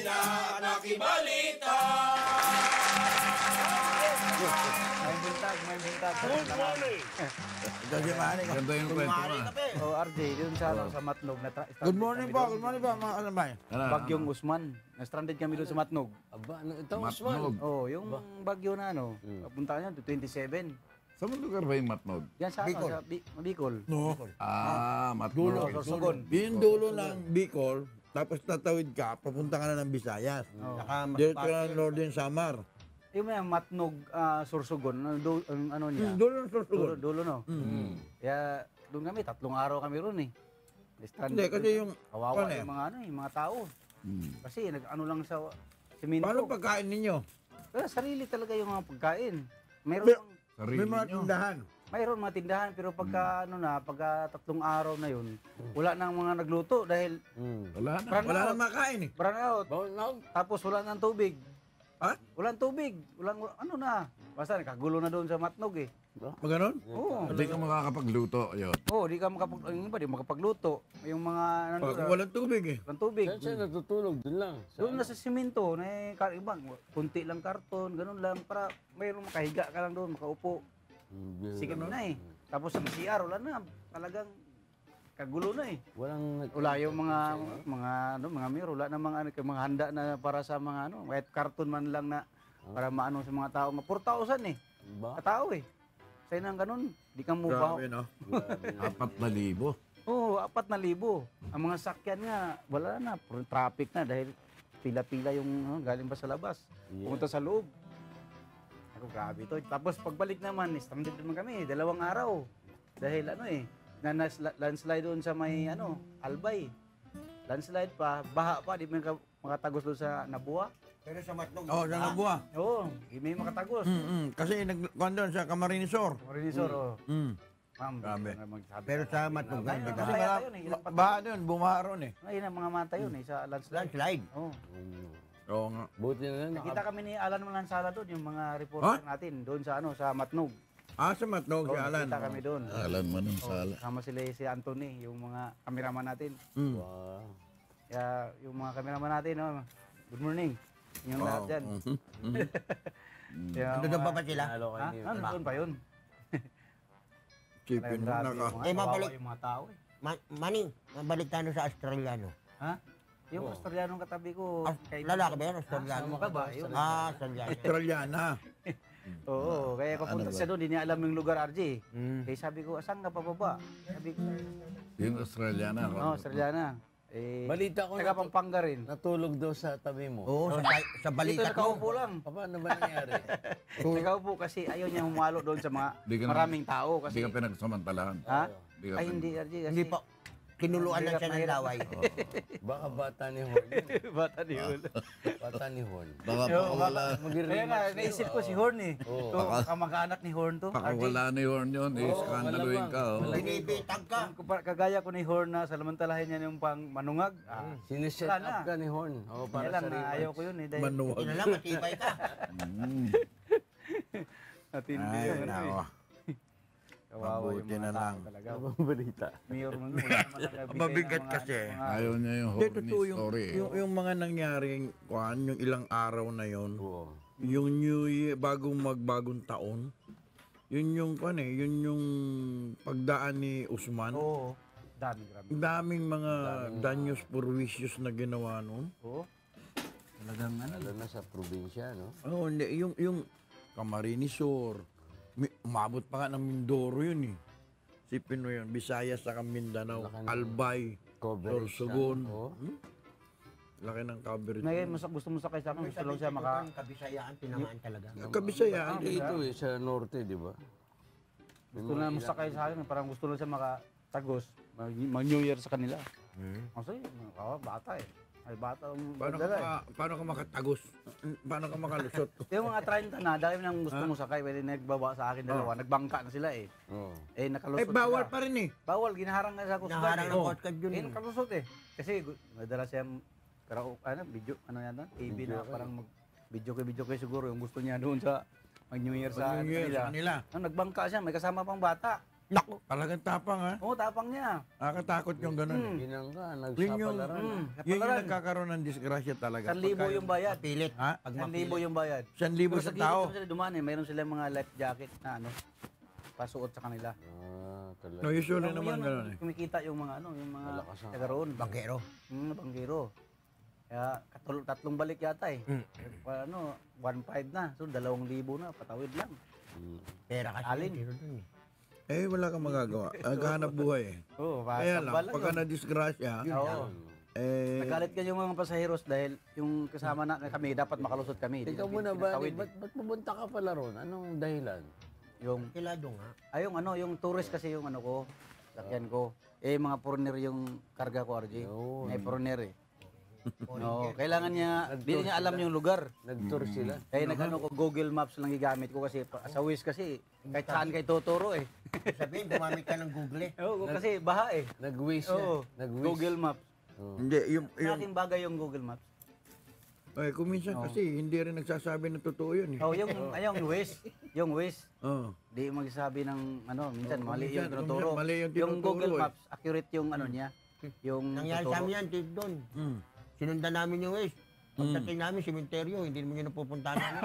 na nakibalita. May bintag. Good morning! Ito si Manny. Ganda yung kwento mo. Oh, RJ, dun sa Matnog. Good morning po, mga kasabay. Bagyong Usman. Na-stranded kami doon sa Matnog. Aba, ito, Matnog. Usman. Oh, yung bagyo na papunta niya, 27. Sa mga lugar ba yung Matnog? Yan sa Bicol. sa Bicol. No. Matnog. Sorsogon. Yung dulo ng Bicol, tapos tatawid ka, papunta ka na ng Visayas. Dito ka ng Northern Samar. Yung may Matnog, Sorsogon, ano niya? Dulo ng Sorsogon. Dulo, no? Kaya doon kami, 3 araw kami ron eh. Hindi, kasi yung... Kawawa ano eh? yung mga tao. Kasi nag-ano lang sa simento. Paano pagkain ninyo? Pero sarili talaga yung mga pagkain. May Sarili mga nyo. tindahan. Mayroon mga tindahan, pero pagka, pagka 3 araw na yun, wala nang mga nagluto dahil Wala na. Wala nang makain eh. brand out. Tapos wala nang tubig. Ha? Walang tubig. Walang, basta nakagulo na doon sa Matnog eh. Maganon? Oo. Hindi ka makakapagluto. Yun. Oo, di ka yung iba, di makapagluto. Yung mga, Walang tubig eh. walang tubig. Saan siya natutulog? Doon lang. Doon na sa simento, na ibang, kunti lang karton, ganun lang, para mayroong makahiga ka lang doon, makaupo. Sige na eh. Tapos sa CR, wala na. Talagang kagulo na eh. Wala yung mga mayor, wala na mga handa na para sa mga kahit karton man lang na para maano sa mga tao. 4,000 eh. Katao eh. Sa'yo nang ganun, di ka mo ba? Grabe, no? 4,000. Oo, 4,000. Ang mga sakyan nga, wala na. Puro traffic na dahil pila-pila yung galing pa sa labas. Pumunta sa loob. Ako, grabe to. Tapos pagbalik naman, stranded naman kami, 2 araw. Dahil landslide doon sa may Albay. Landslide pa, baha pa, di mo makatagos doon sa Nabua. Pero sa Matnog, Oo, sa Nabua. Oo, di may makatagos. Kasi nagkuhan doon sa Camarinesor. Marinisor, oo. Ma'am, Grabe. magsabi. pero sa Matnog, Ayun, di mga ba? Kasi mata yun eh, ilang patay. baha doon, bumaha ron eh. Ayun ang mga mata yun eh, sa landslide. Landslide. Oo. Oo nga. Buti na lang. Nakita kami ni Alan Malansala doon, yung mga reporter natin, doon sa sa Matnog. Sa Matnog, si Alan. Nakita kami doon. Alan man ang sala. Kasama sila si Anthony, yung mga kameraman natin. Wow. Kaya yung mga kameraman natin, good morning. Yung lahat dyan. Doon pa ba sila? Nalo kayo ni... Doon pa yun. Sipin mo, Grabe, naka... mabalik. yung mga tao eh. Manny, mabalik tayo sa Australiano. Ha? Yung Australianong katabi ko. Lalaki ba yan? Australiano? Sama ka ba? Yun. Australiano. Australiana. Oo, kaya papunta siya doon, hindi niya alam yung lugar, RJ. Kaya sabi ko, asan ka pababa? Sabi ko, Yung Australiana. Australiana. Balita ko taga Pampanga rin. natulog daw sa tabi mo. Oo, sa Dito balikat nakaupo mo. lang. Paano ba nangyari? Nakaupo kasi ayaw niya humalo doon sa mga Di ka na- maraming tao. Hindi Kasi, ka pinagsamantalahan. ha? Di ka Ay, hindi, RJ. Kasi, Hindi po. Kinuluan lang siya ng Mahirap. laway. Baka bata ni Horn. Bata ni Hul. Bata ni Horn. Baka pakawala. Kaya nga, naisip ko si Horn eh. Oo. Ito, kamag-anak ni Horn to. Pakawala ni Horn yun. Iskandaluin ka. Oh. Binibitag ka. Kagaya ko ni Horn na salamantalahin niya yung pang manungag. Siniset Wala na. up ka ni Horn. O, Kaya para lang, sa rematch. ayaw ko yun eh. Dahil Manuwag. Ina lang, matibay ka. natindi Ay, yung nako. Kawawa yung Mabuti mga na tao lang. talaga. Ang balita. Mayor mo wala naman nagbigay Mabigat ng mga- kasi. mga- Ayaw niya yung Hindi, horny totoo story. yung mga nangyaring kuhan, yung ilang araw na yon, Oo. yung New Year, bagong taon, yun yung kuhan eh, yun yung pagdaan ni Usman. Oo. Dami, grabe. Ang daming mga danyos purvicious na ginawa noon. Oo. Talagang Lalo na sa probinsya, no? Oh, hindi, yung Camarinesor, umabot pa nga ng Mindoro yun eh. Sipin mo yun, Visayas sa Mindanao, Laki ng Albay, Coverage. Sorsogon. Oo. Laki ng coverage. ngayon, gusto mo sakay sa akin, gusto lang siya maka... Kabisayaan, tinamaan talaga. Kabisayaan. Dito eh, sa norte, di ba? Gusto na masakay sa akin, parang gusto lang siya makatagos, mag-New Year sa kanila. Kasi, bata eh. Ay, bata ang magdala eh. Paano ka makatagos? Paano ka makalusot? Yung mga 30 na, dahil nang gusto mo sakay, pwede nagbaba sa akin dalawa, nagbangka na sila eh. Oo. Nakalusot Bawal sila. pa rin eh. Bawal, ginaharang na sa Coast Guard. Naharang eh. ng Coast Guard yun. Nakalusot eh. Kasi madala siya, video, yan TV na parang video kay siguro, yung gusto niya doon sa mag-New Year sa New Year sa kanila. Nagbangka siya, may kasama pang bata. Naku. Talagang tapang ha. Oo, tapang niya. Nakakatakot yung ganun. Ginang ka, Yun yung, nagsapalaran. yun yung Kapalaran. nagkakaroon ng disgrasya talaga. 1,000 yung bayad. Pilit. Ha? Pag 1,000 yung bayad. 1,000 Pero sa gilid tao. naman sila dumaan eh. Mayroon silang mga life jacket na ano, pasuot sa kanila. Talaga. No, usually Alam mo naman yun, ganun eh. kumikita yung mga ano, yung mga Malakas ang- taga roon. Bangkero. Banggero. Kaya tatlong balik yata eh. Ano, 1,500 na. So 2,000 na, patawid lang. Pera kasi. Alin? Tiro dun eh. Eh, wala kang magagawa. Naghahanap buhay eh. Oo, Kaya lang, sambal pagka yun. na-disgrasya, Oo. eh, Nagalit ka yung mga pasaheros dahil yung kasama na kami, dapat makalusot kami. Ikaw muna ba, Pinatawid eh. ba't pumunta ka pala ron? Anong dahilan? Yung, Kilado nga. yung ano, yung tourist kasi yung ano ko, sakyan ko. Eh, mga foreigner yung karga ko, RJ. Yun. May foreigner eh. No, kailangan niya, di niya alam yung lugar. Nag-tour sila? Kaya nag-ano ko, Google Maps lang gigamit ko kasi sa Waze kasi kahit saan kay tuturo eh. Sabihin, gumamit ka ng Google eh. Oo, kasi baha eh. Nag-wish yan. Oo, Nag-wish. Google Maps. hindi, yung, Malaking bagay yung Google Maps. eh, kung minsan kasi, hindi rin nagsasabi ng totoo yun eh. Oh, yung Waze, yung Waze, Oo. di magsasabi ng ano, minsan mali minsan, yung tinuturo. mali yung Yung tinuturo Google eh. Maps, accurate yung ano niya, yung Nangyari sa amin yan, Tito Don. Mm. Sinundan namin yung Waze. Pagdating namin, sementeryo, hindi naman yun napupuntahan namin.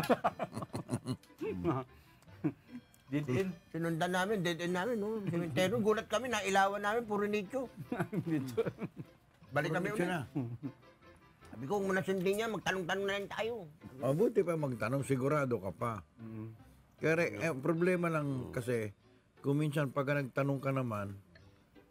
Did in. Sinundan namin, dead end namin, no? Sementeryo, gulat kami, nailawan namin, puro nicho. Balik kami Siya ulit. na. Sabi ko, kung nasundin niya, magtanong-tanong na lang tayo. Mabuti pa magtanong, sigurado ka pa. Kaya problema lang kasi, kung minsan pag nagtanong ka naman,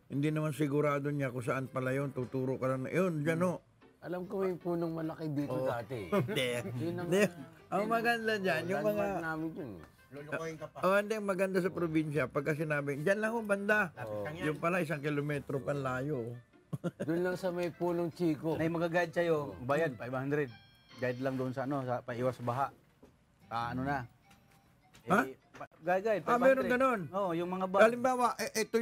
hindi naman sigurado niya kung saan pala yun, tuturo ka lang na, yun, dyan o. Alam ko may punong malaki dito dati. Hindi. Yun ang Hindi. Ang maganda dyan, yung mga, landmark namin yun. Lulukoyin ka pa. hindi, ang maganda sa probinsya, pagka sinabi, dyan lang ho, banda. Yung pala, 1 kilometro pa layo. Doon lang sa may punong chiko. May mag-guide sa'yo, bayad 500. Guide lang doon sa ano, sa paiwas sa baha. Ano na. Ha? Guide, 500. Meron ganun. Oo, yung mga bar. Halimbawa, ito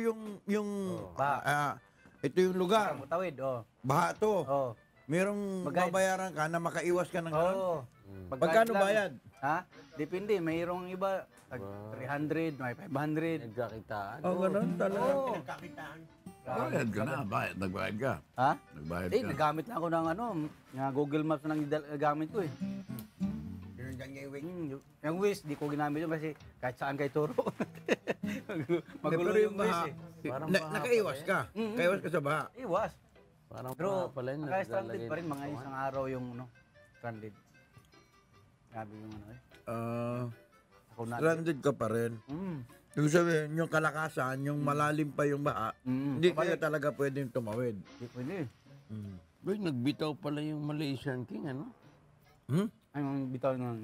ito yung lugar. Tawid, Baha to. Oo. Merong Mag-guide. babayaran ka na makaiwas ka ng ganun. Oo. Pagkano bayad? Ha? Depende, mayroong iba, 300, may 500. Nagkakitaan. Ganun talaga. Oo. Nagkakitaan. Bayad ka na, bayad. Nagbayad ka. Ha? Nagbayad Eh, ka. nagamit na ako ng ano, nga Google Maps na gamit ko eh. Sinundan niya yung Waze. Yung Waze, di ko ginamit yun kasi kahit saan kay turo. Magulo Pero yung Waze eh. Parang Nakaiwas ka. Kaiwas ka sa baha. Iwas. Parang Pero pala yun. naka-stranded pa rin mga isang araw yung ano, stranded. Sabi yung ano eh. Ako na. Stranded ka pa rin. Ibig sabihin, yung kalakasan, yung malalim pa yung baha, hindi kayo talaga pwedeng tumawid. Di pwede. Uy, nagbitaw pala yung Malaysian King, ano? Ay, mga bitaw ng...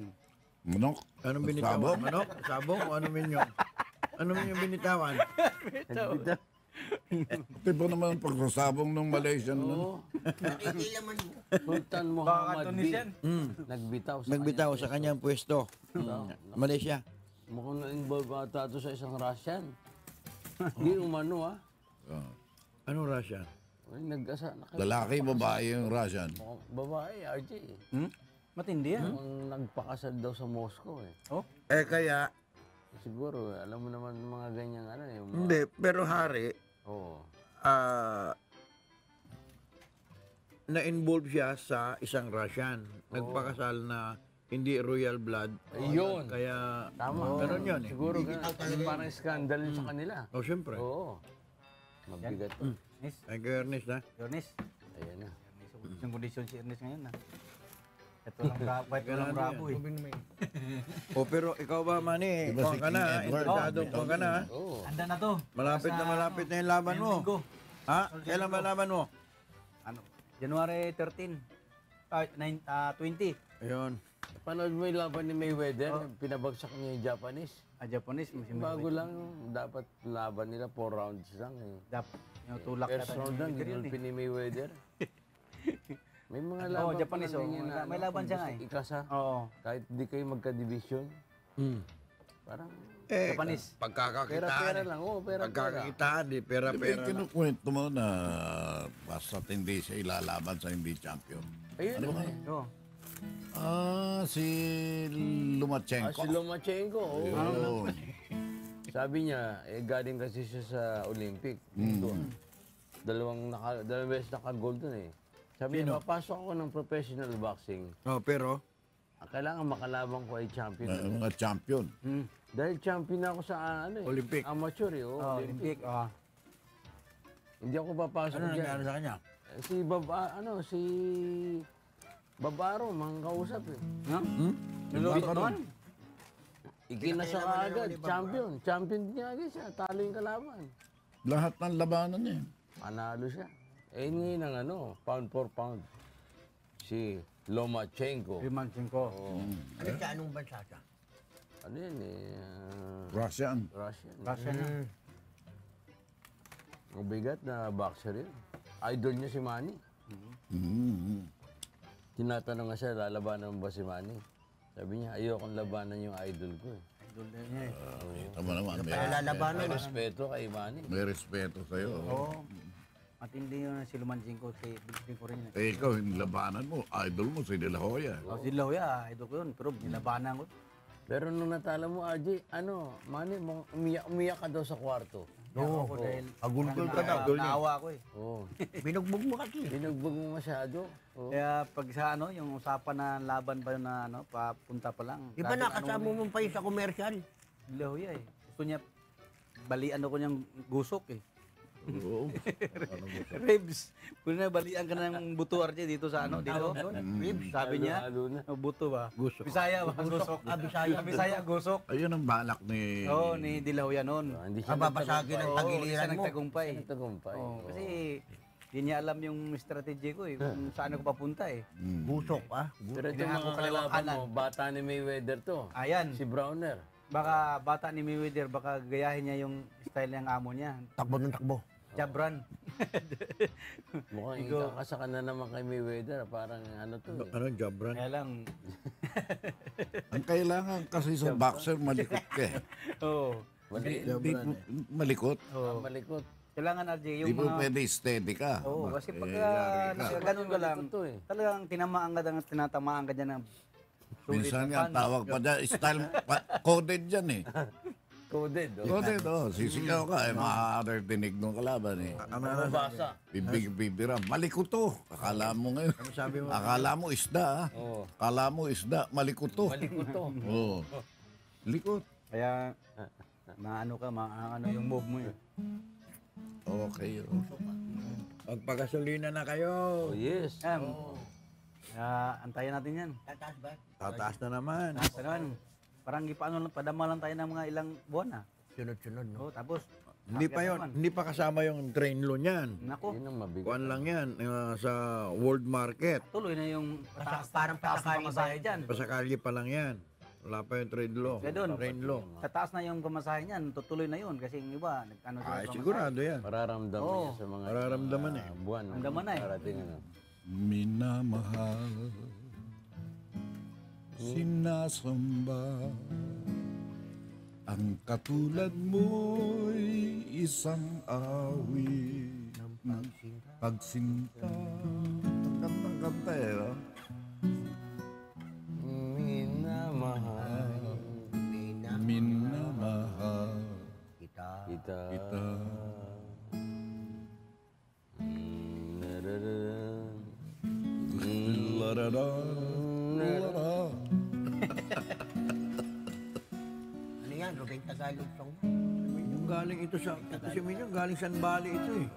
Manok. Anong binitawan? Sabong? Manok? Sabong? O ano minyon? Ano minyon binitawan? Nagbitaw. Tipo naman ang pagsasabong ng Malaysian. Oo. Nakikilaman mo. Sultan Baka Muhammad bin. Tunisian. Nagbitaw sa Nagbitaw sa kanyang pwesto. Malaysia. Mukhang na-involve ata ito sa isang Russian. Di umano, Ah. Anong Russia? Ay, nag-asa. Lalaki, babae yung Russian. Babae, RJ. Matindi yan. Mukhang nagpakasal daw sa Moscow eh. Oh? Kaya, Siguro, alam mo naman mga ganyang ano eh. hindi. Pero hari, Oo. na-involve siya sa isang Russian. Nagpakasal na hindi royal blood. Ayun. Kaya, Tama. ganun yun eh. Siguro ganun. Parang scandal yun sa kanila. O, siyempre. Oo. Mabigat to. Ernest. Thank you, Ernest, ha? Ernest. Ayan na. Yung kondisyon si Ernest ngayon na. Ito lang bravo, ito lang bravo eh. O, pero ikaw ba, Manny? Iba si Kuha ka na, King ha? Edward. Interesado, kuha ka na, ha? Oo. Anda na to. Malapit na yung laban mo. Linggo. Ha? Kailan ba laban mo? Ano? January 13. 20. Ayun. Panood mo yung laban ni Mayweather, pinabagsak niya yung Japanese. Japanese. Bago lang, dapat laban nila 4 rounds lang eh. Dapat. Yung tulak First round lang, ginulpi ni Mayweather. May mga laban Japanese, pa ganyan na, may laban siya nga eh. Ikasa, Oo. kahit di kayo magka-division, parang Japanese. Pagkakakitaan. pera-pera lang. Oo, pera-pera. Pagkakakitaan, di pera-pera. Kinukwento mo na basta hindi siya ilalaban sa hindi champion. Ayun. Oo. Si Lumachenko. Si Lomachenko, oo. Yun. Sabi niya, galing kasi siya sa Olympic. Doon. Dalawang beses naka-gold doon eh. Sabi niya, papasok ako ng professional boxing. Oh, pero Kailangan makalabang ko ay champion. Mga champion. Dahil champion ako sa Olympic. Amateur eh. Olympic. Hindi ako papasok ano dyan. nangyari sa kanya? Si Babaro, mga kausap eh. No? Nilulot noon? Ikinasa ka agad, champion. Champion niya agad siya, talo yung kalaban. Lahat ng labanan niya. Panalo siya. Ngayon ang pound for pound. Si Lomachenko. Limanchenko. Ano siya? Anong bansa siya? Ano yan Russian. Russian. Russia na. Mabigat na boxer yun. Idol niya si Manny. Mhm. Tinatanong nga siya, lalabanan mo ba si Manny? Sabi niya, ayokong labanan yung idol ko eh. Idol din niya eh. Tama naman. Lalabanan. May respeto kay Manny. May respeto sa'yo. Oo. Matindi yun si Limanchenko. Bilipin ko rin yun. Eh, ikaw, yung labanan mo, idol mo, si De La Hoya. Si Lauya, idol ko yun. Pero nilabanan ko. Pero nung natalo mo, RJ, Manny, umiyak ka daw sa kwarto. Oo, ako dahil Agulgol ka daw. naawa ko eh. Oo. Binugbog mo kasi. Binugbog mo masyado. Oo. Kaya pag sa yung usapan na laban pa yun na papunta pa lang. Di ba nakasama mo pa yun sa commercial? Lauya eh. Gusto niya, balian ako niyang gusok eh. Oo. Ribs. Kung na balian ka ng buto RJ dito sa dito. Ribs. Sabi niya, Lalo na. buto ba? Gusok. Bisaya ba? Gusok. Bisaya. Bisaya, gusok. Ayun ang balak ni... Oo, ni Dilauya noon. Hindi siya Babasagin ang Oo, tagiliran isa mo. nagtagumpay. nagtagumpay. Oo, kasi di niya alam yung strategy ko eh, kung saan ako papunta eh. Busok, ah. Pero itong Hinahanap mga ko kaliwang kalaban kanan. mo, bata ni Mayweather to. Ayan, Si Browner. baka bata ni Mayweather, baka gayahin niya yung style ng amo niya. Takbo ng takbo. Jabran. Mukhang ikakasaka na naman kay Mayweather. Parang to eh. Ano, Jabran? Kaya lang, Ang kailangan kasi sa boxer, malikot ka eh. oo. Di malikot. Oo. Malikot. Kailangan RJ, Di yung mo mga... pwede steady ka. Oo, kasi pag yari ka. ganun ka lang, Malikot to eh. talagang tinamaan ka ng tinatamaan ka dyan ng sulit Minsan na nga, pan. tawag pa dyan, style, coded dyan eh. Coded. Coded, sisigaw ka, maaari dinig ng kalaban eh. Mabasa. Bibira, malikot to. Akala mo ngayon. sabi mo? Akala mo isda, Oo. Akala mo isda, malikot to. Malikot to. Oo. Likot. Kaya, maano ka, maano yung move mo eh. Okay. Magpagasolina na kayo. Oh, yes. Antayin natin yan. Tataas ba? Tataas na naman. Sa naman, parang ipaano lang, padama lang tayo ng mga ilang buwan Sunod-sunod, no? Oo, tapos, Hindi pa yon, hindi pa kasama yung train loan yan. nako, Yun ang mabigat. Kuan lang yan sa world market. tuloy na yung Parang taas pasakali ng ba pamasahe dyan. Pasakali pa lang yan. Wala pa yung trade law. Kaya doon, Train law. sa taas na yung pamasahe niyan, tutuloy na yun. Kasi yung iba, ano Ay, sigurado yan. Mararamdaman Oo. niya sa mga Mararamdaman eh. buwan. Ramdaman na eh. Parating Minamahal, sinasamba, ang katulad mo'y isang awit ng pagsinta. Kantang kanta eh, no? Minamahal Minamahal Kita. kita. kita. Larara, lara. Ano yan? Rubén Tagalog song. Yung galing ito sa, kasi minsan galing San Bali ito eh.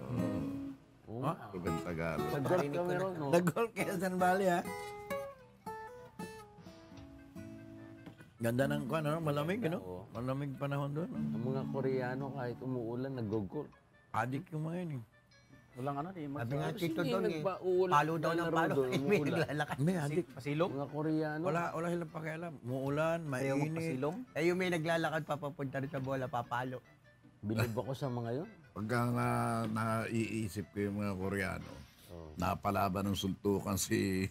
Ha? Ruben Tagalog. Nag-golf kami ron, no? Nag-golf kayo San Bali ha. Ganda ng kuan, ano? Malamig, ano? Oo. Malamig panahon doon. No? Ang mga Koreano, kahit umuulan, nag-golf. Adik yung mga yun eh. Walang ano, di Sabi nga Kasi tito hindi doon eh. nagpa-uulan Palo daw ng na palo. rodo, May umuulan. naglalakad. May adik. Pasilong? Mga Koreano. Wala silang pakialam. Muulan, Ayaw mainit. magpasilong? Eh yung may naglalakad papapunta rin sa bola, papalo. Bilib ako sa mga yun. Pagka naiisip ko yung mga Koreano, Oo. napalaban ng suntukan si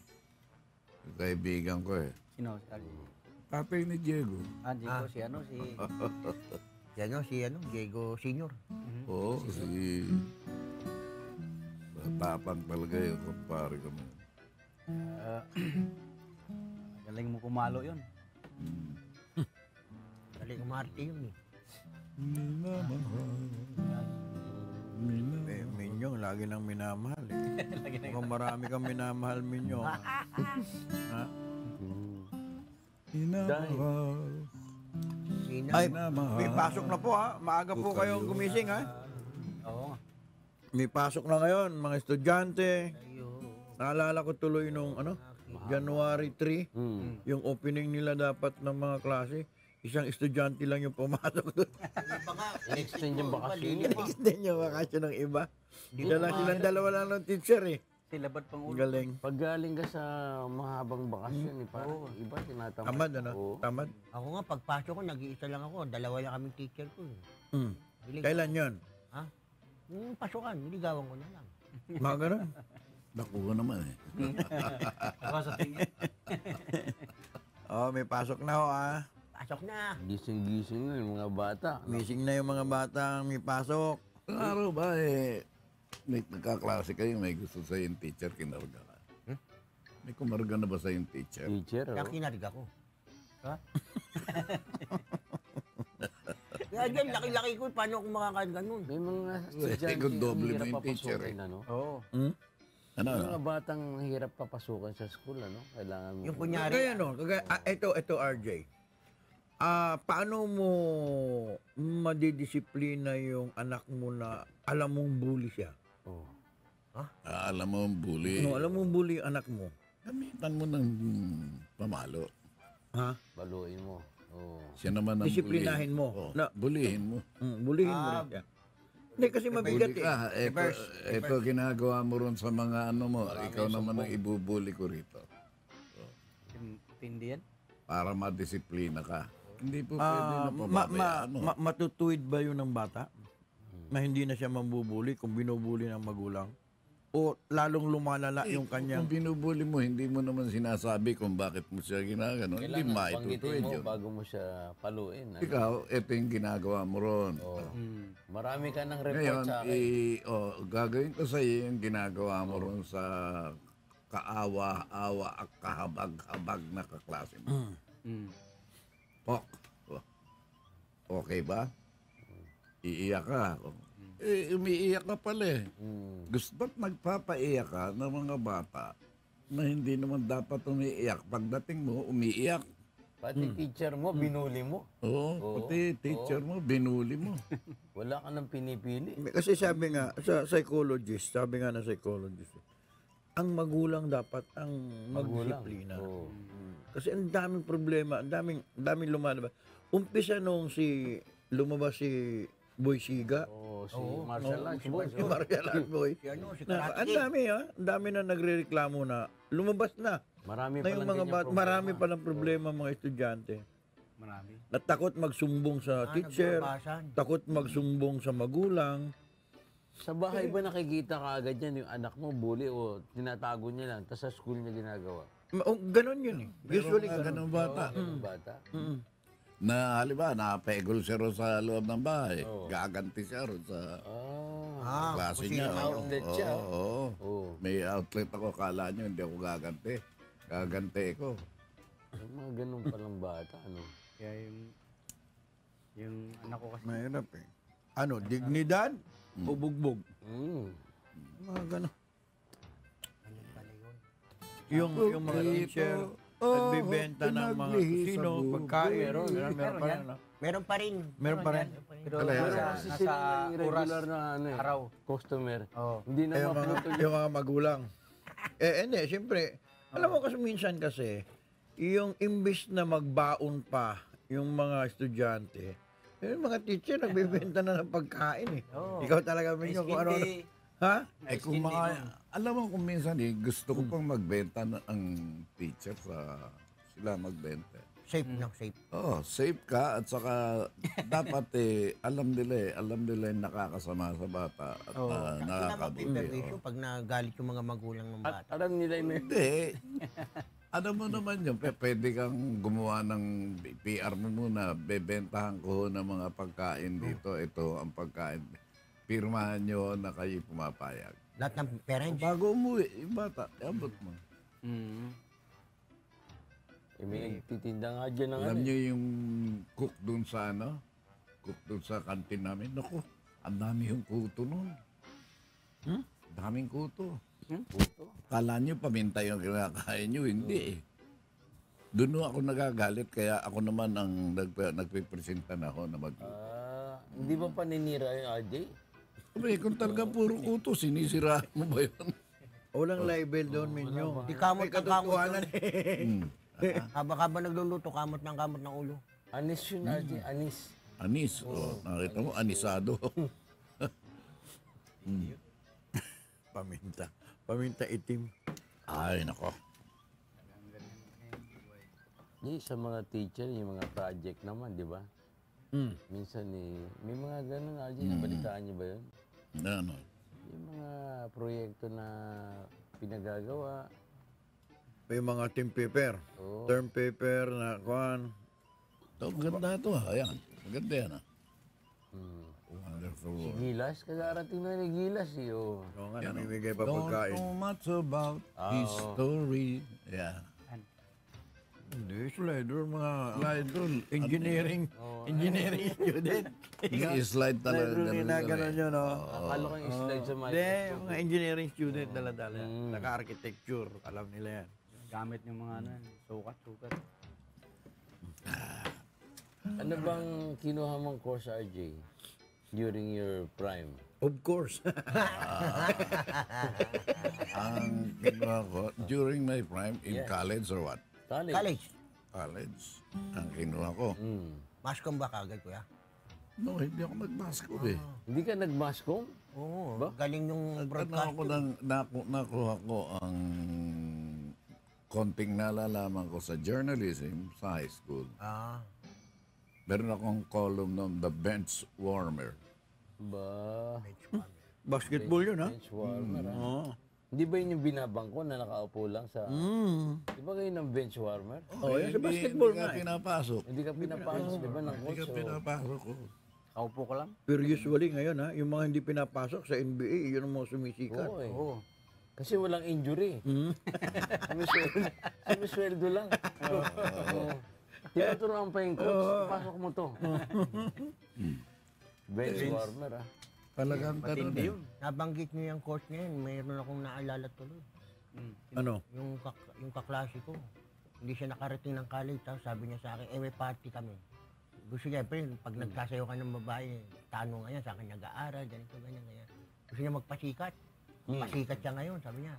kaibigan ko eh. Sino? Tatay ni Diego. Diego, si ano, si... Si Diego Senior. Oo, si... Tapang talaga yung kumpare ko. Galing mo kumalo yun. Dali umarte yun eh. Minyong, lagi nang minamahal eh. Mukhang marami kang minamahal, Minyong. Ha? Minamahal. Ay, may pasok na po ha. Maaga po kayong gumising ha. Oo. May pasok na ngayon, mga estudyante. Naalala ko tuloy nung January 3, yung opening nila dapat ng mga klase. Isang estudyante lang yung pumasok doon. In-extend yung bakasyon. In-extend yung bakasyon ng iba. Silang dalawa lang ng teacher eh. Sila ba't pang Ang ulo? galing. Pag galing ka sa mahabang bakasyon, iba tinatamad. Tamad Oo. Tamad. Ako nga, pagpasok ko, nag-iisa lang ako. Dalawa lang kaming teacher ko. Hmm. Bilig. Kailan yon? Ha? Yung pasukan, niligawan ko na lang. Mga ganun. Nakuha naman eh. Ako sa tingin. Oh, may pasok na ho ah. Pasok na. Gising-gising na yung mga bata. Missing na yung mga batang may pasok. Ang araw ba eh, may nagkaklase kayo, may gusto sa yung teacher, kinarga ka. May kumarga na ba sa yung teacher? Teacher, Kaya oh. kinarig ako. Ha? Kaya dyan, laki-laki ko, paano ako makakaganon? May mga estudyante Ikot doble ang hirap mo yung teacher, papasukin, ano? Oo. Ano? Yung mga batang hirap papasukan sa school, ano? Kailangan mo. Yung kunyari, Kaya no, ito RJ. Paano mo madidisiplina yung anak mo na alam mong bully siya? Oh. Alam mo ang bully. No, alam mong bully yung anak mo. Gamitan mo ng pamalo. Ha? Baluin mo. Oh. Siya naman ang Disiplinahin mo. Oh, Na- bulihin mo. Bulihin mo rin siya. Hindi kasi mabigat Bully eh. ka. Ito ginagawa mo ron sa mga ano mo. Ikaw naman ang ibubuli ko rito. Tindi yan? Para madisiplina ka. Hindi po pwede na pababayaan mo. Matutuwid ba yun ng bata? Na hindi na siya mambubuli kung binubuli ng magulang? O lalong lumalala yung kanyang... Kung binubuli mo, hindi mo naman sinasabi kung bakit mo siya ginagano. Hindi Kailangan maitutuwid panggitin mo yun. bago mo siya paluin. Ano? Ikaw, ito yung ginagawa mo ron. Oh. Marami ka ng report Ngayon, sa akin. gagawin ko sa iyo yung ginagawa mo ron sa kaawa-awa at kahabag-habag na kaklase mo. Pok. Okay ba? Iiyak ka. Umiiyak ka pala eh. Gusto ba't nagpapaiyak ka ng mga bata na hindi naman dapat umiiyak? Pagdating mo, umiiyak. Pati teacher mo, binuli mo. Oo, pati teacher mo, binuli mo. Wala ka nang pinipili. Kasi sabi nga, sa psychologist, ang magulang dapat ang magdisiplina. Oo. Kasi ang daming problema, ang daming lumalabas. Umpisa nung lumabas si Boy Siga, Oh, si Martial Arts. si Martial Art Boy. si Na, Karate ang dami na nagrereklamo na lumabas na. Marami Na pa yung lang mga ganyan problema. marami pa ng problema mga estudyante. Marami. Natakot magsumbong sa teacher, nagbabasan. takot magsumbong sa magulang. Sa bahay ba nakikita ka agad yan yung anak mo, bully o tinatago niya lang, tapos sa school niya ginagawa? Ganun yun eh. Usually Meron nga ganun. ganun bata. Yung bata. Na halimbawa, napegol siya ron sa loob ng bahay. Gaganti siya ron sa klase niya. kusina, Oo, outlet siya. oo. Oo. May outlet ako, kala niyo hindi ako gaganti. Gaganti ko. Yung mga ganun palang bata, ano? Kaya yung anak ko kasi Mahirap eh. Ano, dignidad o bugbog? Mga ganun. Yung mga teacher, nagbibenta ng mga sino, pagkain. Meron pa rin. no? Meron pa rin. Meron pa rin. pero Kaya- Pero nasa, kasi nasa sila yung oras, regular na ano, eh, araw. customer. Oo. Hindi na Yung maputol yung mga magulang. Hindi, siyempre, alam mo kasi minsan kasi, yung imbis na magbaon pa yung mga estudyante, yung mga teacher nagbibenta na ng pagkain eh. Oo. Ikaw talaga minyo kung ano. Hindi. Ha? Kung alam mo kung minsan gusto ko pang magbenta ang teacher sila magbenta. Safe na, safe. Oh, safe ka at saka dapat alam nila yung nakakasama sa bata at nakakabuti. Supervision pag nagalit yung mga magulang ng At bata. alam nila yung Hindi. Alam mo naman yun, pwede kang gumawa ng PR mo muna, bebentahan ko ng mga pagkain dito. Ito ang pagkain. Pirmahan nyo na kayo pumapayag. Lahat ng parents. Bago umuwi, yung bata, abot mo. may nagtitinda nga dyan ng Alam ano. nyo yung cook dun sa cook doon sa kantin namin. Naku, ang dami yung kuto nun. Daming kuto. Puto. Kala nyo paminta yung kinakain nyo, hindi eh. Doon ako nagagalit, kaya ako naman ang nagpipresenta na ako na mag... Hindi ba paninira yung RJ? Abay, kung talaga puro kuto, sinisira mo ba yun? Walang label doon, Minyo. Di kamot May ng kamot. katotohanan eh. Haba nagluluto, kamot ng ulo. Anis yun, RJ. Anis. Anis. Oh, nakita mo, anisado. Paminta. Paminta itim. Ay, nako. Di, sa mga teacher, yung mga project naman, di ba? Minsan may mga ganun, RJ. Nabalitaan niyo ba yun? Ano? Yung mga proyekto na pinagagawa. May mga team paper. Oo. Term paper na kuhan. Ito, maganda ito. Ayan. Maganda yan. Si Wonderful. Gilas, kagarating na ni Gilas eh. Oh. Oo nga, namimigay pa Don't pagkain. know much about history. Yeah. Hindi, slider, mga Idol. engineering student. I-slide talaga. Slider, ginaganon yun, no? Akala ko yung slide sa mic. Hindi, mga engineering student dala-dala. Naka-architecture, alam nila yan. Gamit yung mga sukat. Ano bang kinuha mong course, RJ? During your prime? Of course. Ang kinuha ko, during my prime, in college or what? College. College. College. Ang kinuha ko. Mascom ba kagad, kuya? No, hindi ako nagbasko eh. Hindi ka nagmascom? Oo. Galing yung Ano broadcast. ako nakuha ko ang konting nalalaman ko sa journalism sa high school. Meron akong column ng The Bench Warmer. Ba? Basketball yun, ha? Bench warmer, ah. Oo. Hindi ba yun yung binabangko na nakaupo lang sa... Di ba kayo ng bench warmer? Oh, yan sa basketball hindi nga ka eh. pinapasok. Hindi ka pinapasok, di ba, ng Hindi coach? ka Oh. pinapasok ko. Kaupo ko lang. Pero usually ngayon, ha? Yung mga hindi pinapasok sa NBA, yun ang mga sumisikat. Oo eh. Kasi walang injury. Sumisweldo lang. Tinuturuan pa yung coach. Pasok mo to. Bench warmer, ah. Talagang tanong Matindi yun. Nabanggit niyo yung course ngayon, mayroon akong naalala tuloy. Ano? Yung kaklase ko, hindi siya nakarating ng college, tapos sabi niya sa akin, may party kami. Gusto niya, pero pag nagsasayaw ka ng babae, tanong nga yan, sa akin nag-aaral, ganito, ganyan. Gusto niya magpasikat. Pasikat siya ngayon, sabi niya.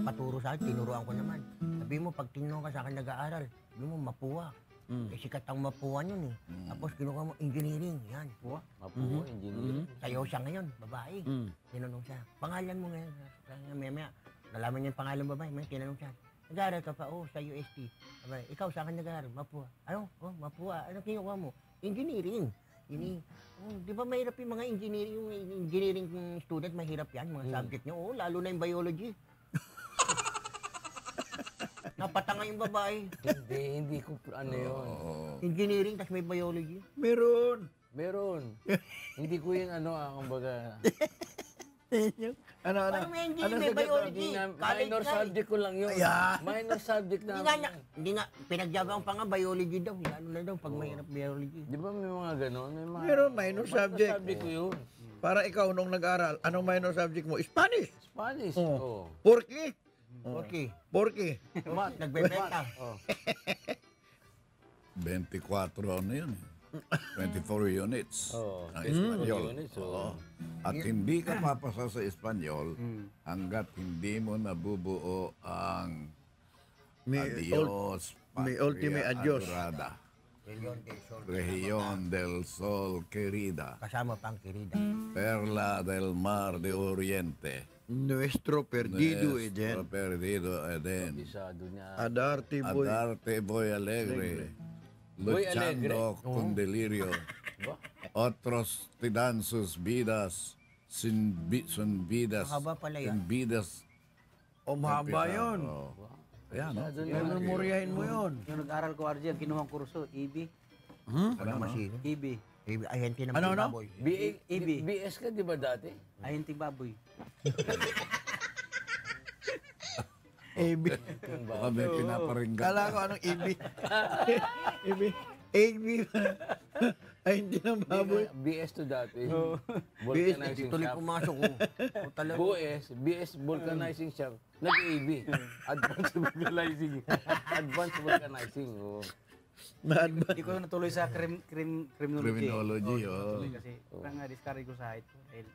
Paturo sa akin, tinuruan ko naman. Sabi mo, pag tinanong ka sa akin nag-aaral, sabi mo, mapuwa. Eh, sikat ang mapuwan yun eh. Tapos kinuha mo, engineering, yan. Mapuo, engineer. Sayaw siya ngayon, babae. Tinanong siya, pangalan mo ngayon. Maya, nalaman niya yung pangalan babae. May tinanong siya, nag-aaral ka pa? Oo, sa UST. Sabi, ikaw sa akin nag-aaral, Mapua. Ano? Oh, Mapua. Ano kinuha mo? Engineering. Di ba mahirap yung mga engineering student, mahirap yan, mga subject niyo. Oo, lalo na yung biology. Napatanga yung babae. Hindi ko, ano yun. Engineering, tas may biology. Meron. Hindi ko yun, kumbaga, Ano? Paano may engineering, may sagot? biology? College minor na eh. subject ko lang yun. Minor subject na. Hindi nga, pinagjagaan pa nga biology daw. Lalo na daw pag mahirap biology. Di ba may mga ganon? May mga Meron, minor subject. subject ko yun. Para ikaw nung nag-aral, anong minor subject mo? Spanish. Spanish. Oh. Oh. Porky. Okay. Porky. Nagbebenta. 24 ano yun eh. 24 units. Oo. Ang Espanyol. units, Oo. At hindi ka papasa sa Espanyol hanggat hindi mo nabubuo ang adios, may ultimate adios. adorada. Million del Sol. Región del Sol querida. Kasama pang kirida. Perla del Mar de Oriente. Nuestro perdido Nuestro Eden. perdido Eden. Bisado niya. Adarte boy. Adarte boy alegre. Boy Luchando con delirio. Ba? Otros te dan sus vidas sin vidas. Mahaba pala yan. Sin vidas. Mahaba yun. Oh. Ayan, no? Memoryahin mo yun. Yung nag-aral ko, RJ, ang kinuha kurso, EB. Ano masino? EB. Ahente ng Ano? baboy. BS ka, di ba dati? Ahinting baboy. AB. Baka may pinaparinggan. Kala ko anong AB. AB. AB. Ay, hindi na baboy. BS to dati. Hindi Vulcanizing tuloy shop. pumasok ko. O talaga. BS Vulcanizing shop. Nag-AB. Advanced Vulcanizing. Advanced Vulcanizing. Oh. Na-advance. Hindi ko natuloy sa criminology. Criminology, Natuloy kasi parang discourage ko sa height ko. Dahil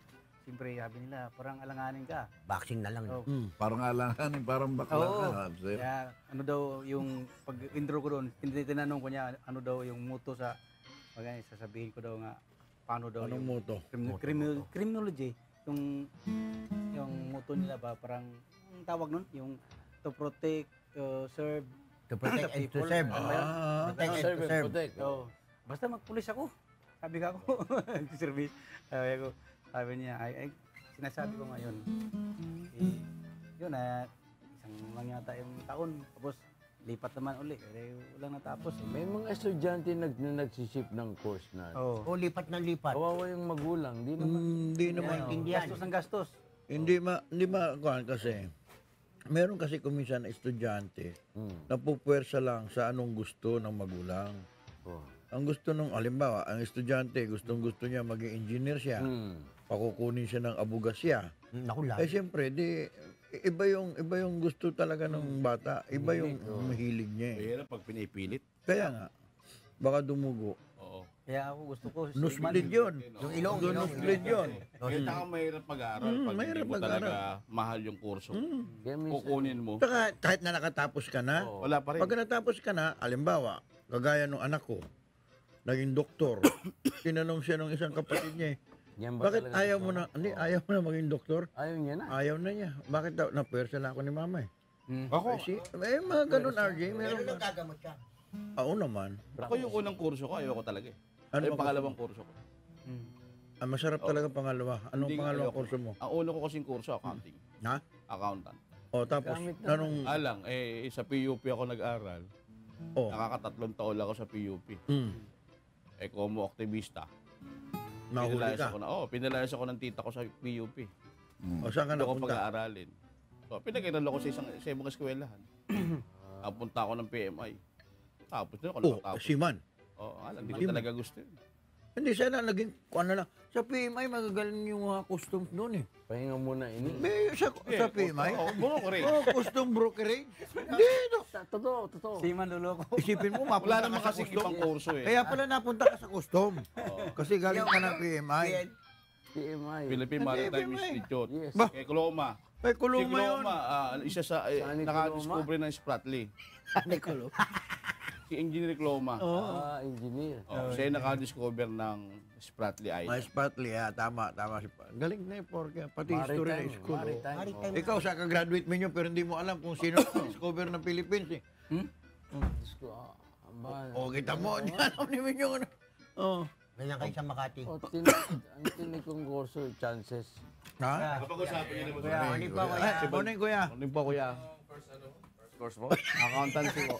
siyempre sabi nila, parang alanganin ka. Boxing na lang. Oh. Parang alangan, parang bakla Oo. ka. Sir. Kaya ano daw yung pag-intro ko doon, tinanong ko niya ano daw yung motto sa sasabihin ko daw nga paano daw Anong yung moto? criminology yung motto nila ba parang ang tawag nun yung to protect, serve, To protect and to people. serve. Ano ba yun? Protect and Serve to and serve. protect. Oo. Basta magpulis ako. Sabi ka ako. Service. Sabi niya, ay, sinasabi ko ngayon. Yun na, isang lang yata yung taon. Tapos, lipat naman uli. Kaya walang natapos. May mga estudyante na nagsisip ng course na. Oo. O lipat ng lipat. Kawawa yung magulang. Di naman. Hindi naman. Intindihan. Gastos ng gastos. Hindi kuhan kasi. Meron kasi kuminsan na estudyante na pupwersa lang sa anong gusto ng magulang. Oh. Ang gusto nung, halimbawa, ang estudyante, gustong-gusto niya maging engineer siya, pakukunin siya ng abugasya. Naku Eh siyempre, iba yung gusto talaga ng bata, iba yung mahilig niya eh. Mahirap pag pinipilit. Kaya nga, baka dumugo. Oo. Kaya ako gusto ko. Nusplid yun. Yung ilong. Nusplid yun. Kaya taka mahirap mag-aaral pag mahirap hindi mo mag-aaral. talaga mahal yung kurso. Kaya minsan, Kukunin mo. Saka, kahit na nakatapos ka na, Wala pa rin. pag natapos ka na, halimbawa, kagaya nung anak ko, naging doktor, tinanong siya ng isang kapatid niya, yan ba bakit talaga ayaw gusto mo na, hindi, ayaw mo na maging doktor? Ayaw niya na. Ayaw na niya. Bakit daw? Napwersa lang ako ni mama eh. Ako, Mga ganun, RJ. Pero Meron ba? nagagamot siya. Oo naman. ako yung unang kurso ko, ayoko talaga eh. Ano Yung ba pangalawang kurso ko. Masarap talaga pangalawa. Anong Hindi ko pangalawang ayoko. kurso mo? Ang una ko kasing kurso, accounting. Ha? Accountant. O tapos, Gamit na. anong, Alang, sa PUP ako nag-aral. oh, Nakakatatlong taon lang ako sa PUP. Como aktivista. nahuli Pinalayas ka. ako pinalayas ako ng tita ko sa PUP. O saan ka Hindi ako napunta? pag-aaralin. So, pinag-aral ako sa ibang eskwelahan. Napunta ako ng PMI. Tapos doon ako Oh, nakatapos. Siman. Hindi ko Siman. talaga gusto yun. Hindi, sana naging, ano lang. Sa PMI, magagaling yung mga customs doon eh. Pahinga muna ini. May, sa PMI? Bulo ko rin. Oh, custom brokerage. Hindi, no. Totoo. Siman luloko. Isipin mo, Wala mapunta naman ka sa kasi custom. ibang kurso eh. Kaya pala napunta ka sa custom. Kasi galing ka ng PMI. PMI. Philippine Maritime PMI. Institute. Yes. Ba? Kay Coloma. Ay, Si kuluma yun. Coloma, isa sa, Saan ni naka-discover ng Spratly. Si Engineer Coloma. Engineer. Siya yung naka-discover ng Spratly Ay, Island. Spatly, tama. Galing na yung porke. Pati history na school. oh. Maritime. Ikaw, sa ka-graduate mo nyo, pero hindi mo alam kung sino discover ng Philippines eh. O, kita mo, hindi alam ni Minyo. Oh. Ganyan kayo sa Makati. Ang tinig kong kurso, chances. Ha? Kapag-usapan niyo naman Ano pa kaya? Ay, morning, kuya. Ano po kuya? Course mo? Accountancy po.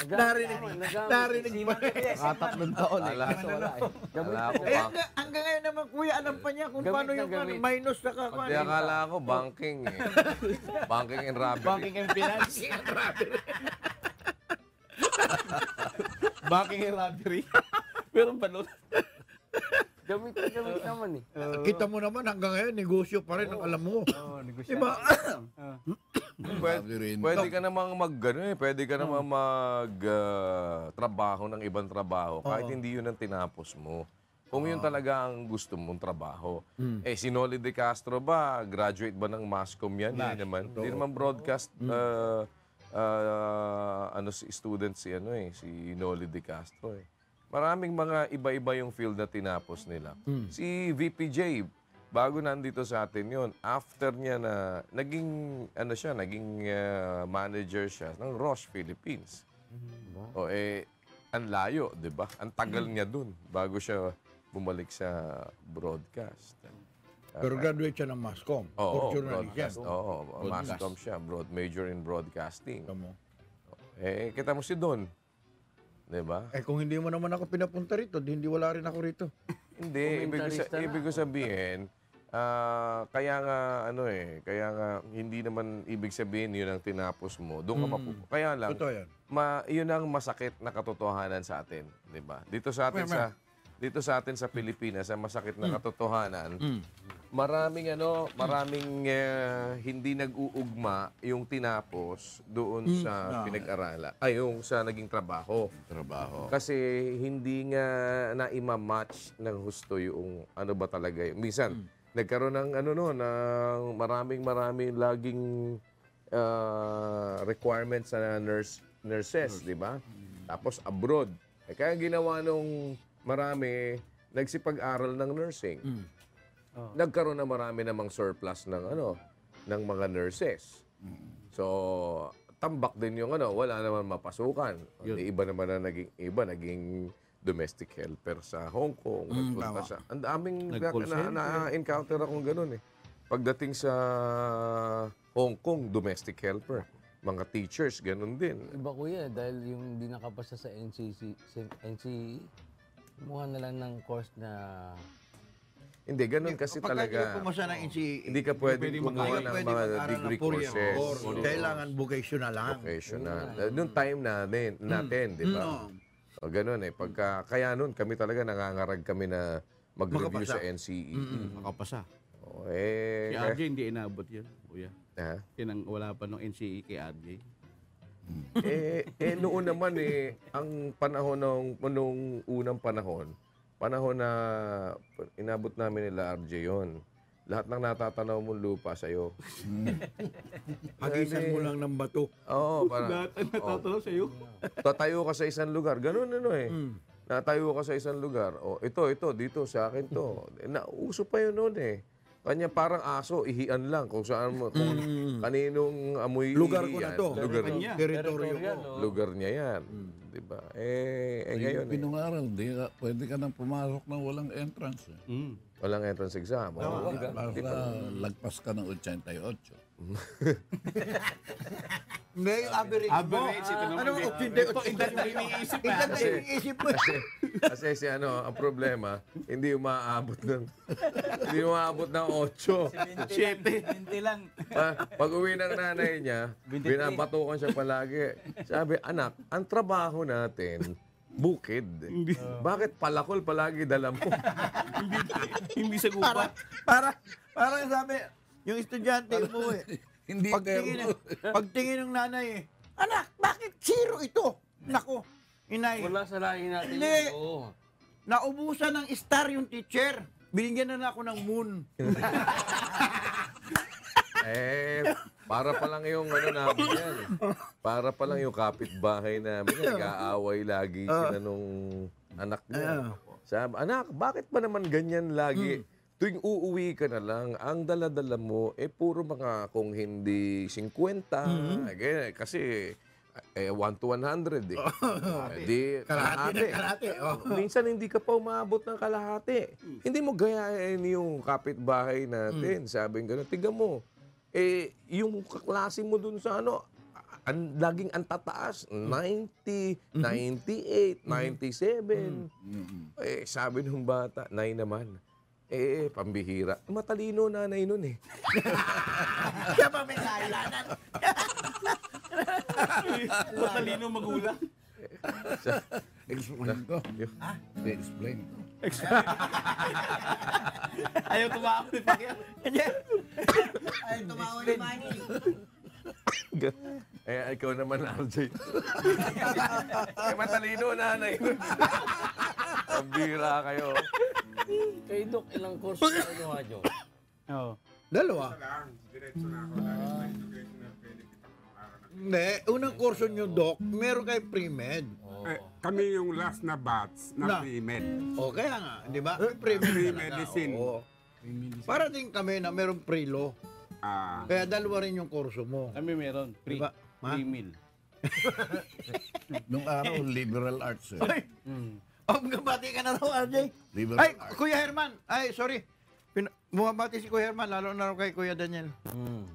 Narinig pa. Nakatatlong taon eh. Wala eh. Gamit Akala ko, Eh, hanggang ngayon naman, kuya, alam pa niya kung Gamit paano na yung gamit. minus na Hindi, akala ko banking eh. Banking and robbery. Banking and finance. Banking and robbery. Pero balot. Gamit naman eh. Kita mo naman, hanggang ngayon, negosyo pa rin ang alam mo. Diba? Pwede ka namang pwede ka namang trabaho ng ibang trabaho kahit hindi yun ang tinapos mo. Kung yun talaga ang gusto mong trabaho. Si Noli De Castro ba, graduate ba ng Mascom yan? Hindi naman. Hindi naman broadcast student si Noli De Castro eh. Maraming mga iba-iba yung field na tinapos nila. Si VPJ, bago nandito sa atin yun, after niya na, naging manager siya ng Roche Philippines. Ang layo, di ba? Ang tagal niya dun bago siya bumalik sa broadcast. Pero graduate siya ng Mascom. Oo, For journalism. broadcast. Oo, Mascom siya. Major in broadcasting. Tama. Kita mo si Don. Di ba? Kung hindi mo naman ako pinapunta rito, hindi wala rin ako rito. Hindi. Komentarista na. Ibig ko sabihin, Kaya nga, kaya nga, hindi naman ibig sabihin yun ang tinapos mo. Doon ka Kaya lang, Totoo yan. yun ang masakit na katotohanan sa atin, 'di ba? Dito sa atin sa Pilipinas, ang masakit na katotohanan, maraming hindi nag-uugma yung tinapos doon sa pinag-aralan, yung sa naging trabaho. Kasi hindi nga na-ima-match ng husto yung ano ba talaga yun. Minsan, nagkaroon ng ng maraming laging requirements sa nurses, di ba? Tapos abroad. Kaya ginawa nung marami, nagsipag-aral ng nursing. Nagkaroon na marami namang surplus ng ng mga nurses. So, tambak din yung wala naman mapasukan. Iba naman na naging domestic helper sa Hong Kong. Ang daming na-encounter akong ganun eh. Pagdating sa Hong Kong, domestic helper. Mga teachers, ganun din. Iba kuya, dahil yung hindi nakapasa sa NCE, kumuha na lang ng course na... Hindi, ganun kasi Pagka talaga. hindi pumasa ng NCE, Hindi ka pwedeng kumuha ng mga degree courses. Kailangan vocational lang. Vocational. Noong time natin, di ba? O ganun eh. Kaya nun, kami talaga nangangarag kami na mag-review sa NCE. Makapasa. O, Si RJ hindi inabot yun, kuya. Ha? Wala pa nung NCE kay RJ. Noon naman ang panahon nung unang panahon na inabot namin nila RJ yon. Lahat ng natatanaw mong lupa sa'yo. Hagisan mo lang ng bato. Oo, parang... Lahat ang natatanaw sa'yo. Tatayo ka sa isang lugar. Ganun Natayo ka sa isang lugar. O, ito, dito, sa akin to. Nauso pa yun noon eh. Kanya parang aso, ihian lang kung saan mo, kung kaninong amoy Lugar ko ihian. na to. Lugar, Teritoryo ko. lugar niya yan. Diba? Ngayon Pinungaral, pwede ka nang pumasok na walang entrance. walang entrance exam. Basta lagpas ka ng 88. Hindi, yung average mo. Average, ito naman. Ano, Ito, edad na iniisip Ilan na iniisip mo? Kasi ang problema, hindi umaabot ng 8. 20 lang. Pag uwi ng nanay niya, binabatukan siya palagi. Sabi, anak, ang trabaho natin, bukid. Bakit palakol palagi dala mo? Hindi sa gupa. Parang sabi, yung estudyante mo Hindi pagtingin ng nanay anak, bakit zero ito? Nako, inay. Wala sa lahi natin Hindi. yun. Oo. Naubusan ng star yung teacher. Binigyan na ako ng moon. Para pa lang yung namin yan. Para pa lang yung kapitbahay namin. Nag-aaway lagi sila nung anak niya. Sabi, anak, bakit ba naman ganyan lagi? Tuwing uuwi ka na lang, ang dala-dala mo, puro mga kung hindi 50. Ganyan, kasi 1 to 100 eh. Di, kalahati. Minsan hindi ka pa umabot ng kalahati. Hindi mo gayahin yung kapitbahay natin. Sabi gano'n, tiga mo. Yung kaklase mo dun sa laging ang tataas, 90, 98, 97. Sabi ng bata, 9 naman. Pambihira. Matalino nanay nun eh. Siya pa may kailanan. Matalino magulang. Explain ko. Explain ko. Ayaw tumawa ni Pacquiao. Ay, tumawa ni Manny. Ikaw naman, RJ. Matalino nanay nun. Pambihira kayo. Kay Doc, ilang course na kinuha nyo? Oo. Dalawa. Hindi, unang kurso nyo, Doc, meron kayo pre-med. Kami yung last na batch na pre-med. O, kaya nga, di ba? Pre-med Pre-medicine. Oo. Para din kami na meron pre-law. Ah, Kaya dalawa rin yung kurso mo. Kami meron. Free. Diba? Free meal. Nung araw, liberal arts. Bumabati ka na raw, RJ. Liberal Ay, arts. Kuya Herman. Ay, sorry. Bumabati si Kuya Herman, lalo na raw kay Kuya Daniel.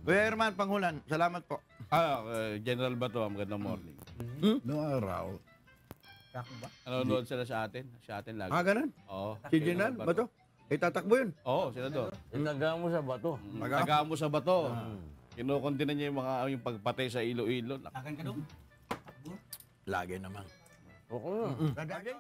Kuya Herman, Panghulan, salamat po. General Bato, magandang morning. Nung araw, Nanonood sila sa atin. Sa atin lagi. Ganun? Oo. Si General, ba to? Eh, tatakbo yun. Oo, senador. Inaga mo sa bato. Taga mo sa bato. Kinukondina niya yung pagpatay sa Iloilo. Lagi naman. Oo na. Dadaan yun.